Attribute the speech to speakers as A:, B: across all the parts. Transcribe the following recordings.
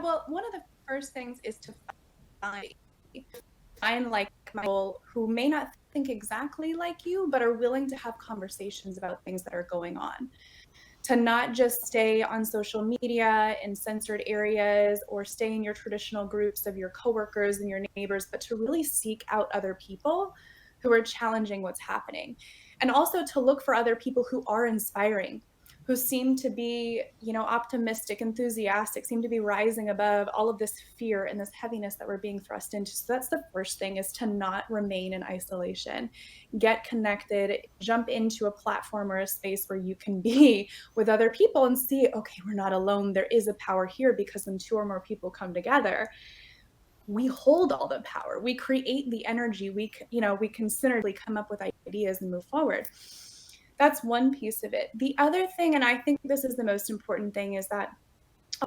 A: Well, one of the first things is to find like people who may not think exactly like you, but are willing to have conversations about things that are going on. To not just stay on social media in censored areas or stay in your traditional groups of your coworkers and your neighbors, but to really seek out other people who are challenging what's happening. And also to look for other people who are inspiring, who seem to be, optimistic, enthusiastic, seem to be rising above all of this fear and this heaviness that we're being thrust into. So that's the first thing, is to not remain in isolation. Get connected, jump into a platform or a space where you can be with other people and see, okay, we're not alone. There is a power here, because when two or more people come together, we hold all the power. We create the energy. We considerably come up with ideas and move forward. That's one piece of it. The other thing, and I think this is the most important thing, is that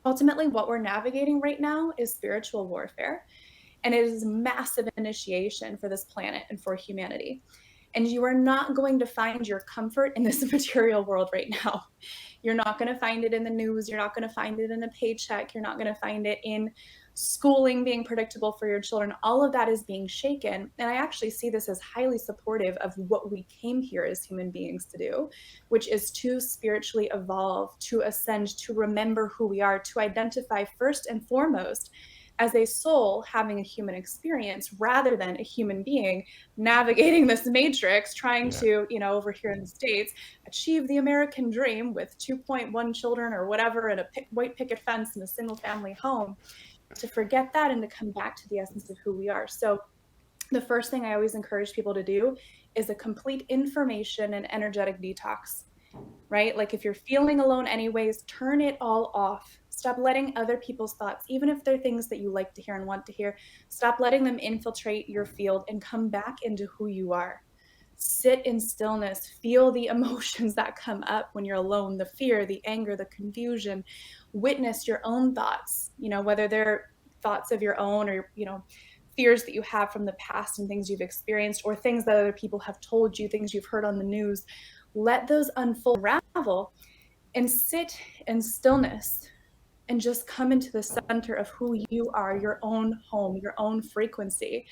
A: ultimately what we're navigating right now is spiritual warfare. And it is massive initiation for this planet and for humanity. And you are not going to find your comfort in this material world right now. You're not going to find it in the news. You're not going to find it in a paycheck. You're not going to find it in schooling being predictable for your children. All of that is being shaken. And I actually see this as highly supportive of what we came here as human beings to do, which is to spiritually evolve, to ascend, to remember who we are, to identify first and foremost as a soul having a human experience, rather than a human being navigating this matrix, trying to, over here in the States, achieve the American dream with 2.1 children or whatever, and a white picket fence and a single family home, to forget that and to come back to the essence of who we are. So the first thing I always encourage people to do is a complete information and energetic detox, right? Like if you're feeling alone anyways, turn it all off. Stop letting other people's thoughts, even if they're things that you like to hear and want to hear, stop letting them infiltrate your field and come back into who you are. Sit in stillness, feel the emotions that come up when you're alone, the fear, the anger, the confusion. Witness your own thoughts, whether they're thoughts of your own or, fears that you have from the past and things you've experienced, or things that other people have told you, things you've heard on the news. Let those unfold, unravel, and sit in stillness and just come into the center of who you are, your own home, your own frequency.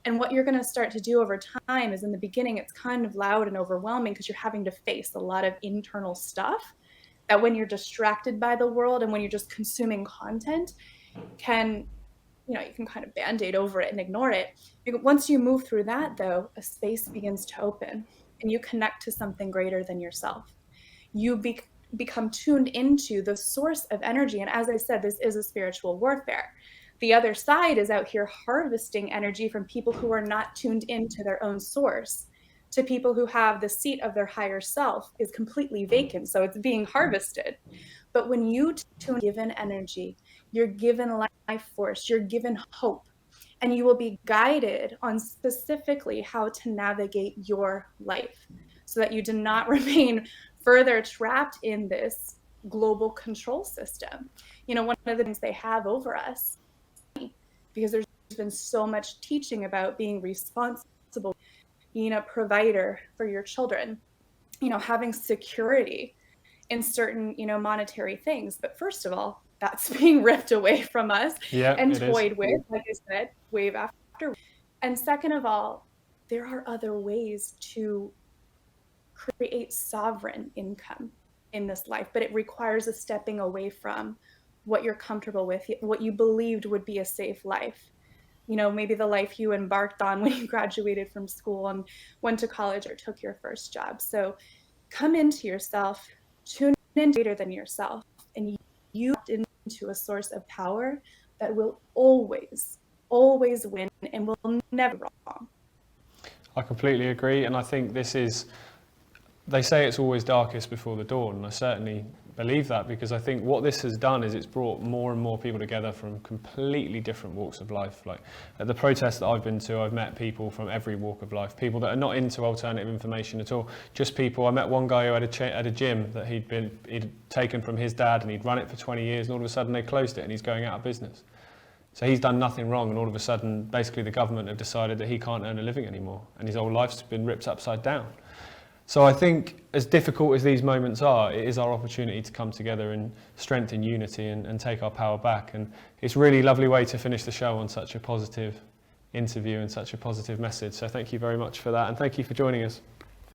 A: And what you're going to start to do over time is, in the beginning, it's kind of loud and overwhelming because you're having to face a lot of internal stuff that, when you're distracted by the world and when you're just consuming content, you can kind of band-aid over it and ignore it. Once you move through that, though, a space begins to open and you connect to something greater than yourself. You become tuned into the source of energy. And as I said, this is a spiritual warfare. The other side is out here harvesting energy from people who are not tuned into their own source, to people who have the seat of their higher self is completely vacant. So it's being harvested. But when you tune, given energy, you're given life force, you're given hope, and you will be guided on specifically how to navigate your life so that you do not remain further trapped in this global control system. One of the things they have over us, because there's been so much teaching about being responsible, being a provider for your children, having security in certain, monetary things. But first of all, that's being ripped away from us and toyed with, like I said, wave after wave. And second of all, there are other ways to create sovereign income in this life, but it requires a stepping away from what you're comfortable with, what you believed would be a safe life. Maybe the life you embarked on when you graduated from school and went to college or took your first job. So come into yourself, tune in greater than yourself, and you into a source of power that will always, always win and will never be wrong.
B: I completely agree. And I think they say it's always darkest before the dawn. And I certainly believe that, because I think what this has done is it's brought more and more people together from completely different walks of life. Like at the protests that I've been to, I've met people from every walk of life, people that are not into alternative information at all, just people. I met one guy who had a gym that he'd taken from his dad, and he'd run it for 20 years, and all of a sudden they closed it and he's going out of business. So he's done nothing wrong, and all of a sudden basically the government have decided that he can't earn a living anymore, and his whole life's been ripped upside down. So I think as difficult as these moments are, it is our opportunity to come together in strength and unity and take our power back. And it's a really lovely way to finish the show on such a positive interview and such a positive message. So thank you very much for that, and thank you for joining us.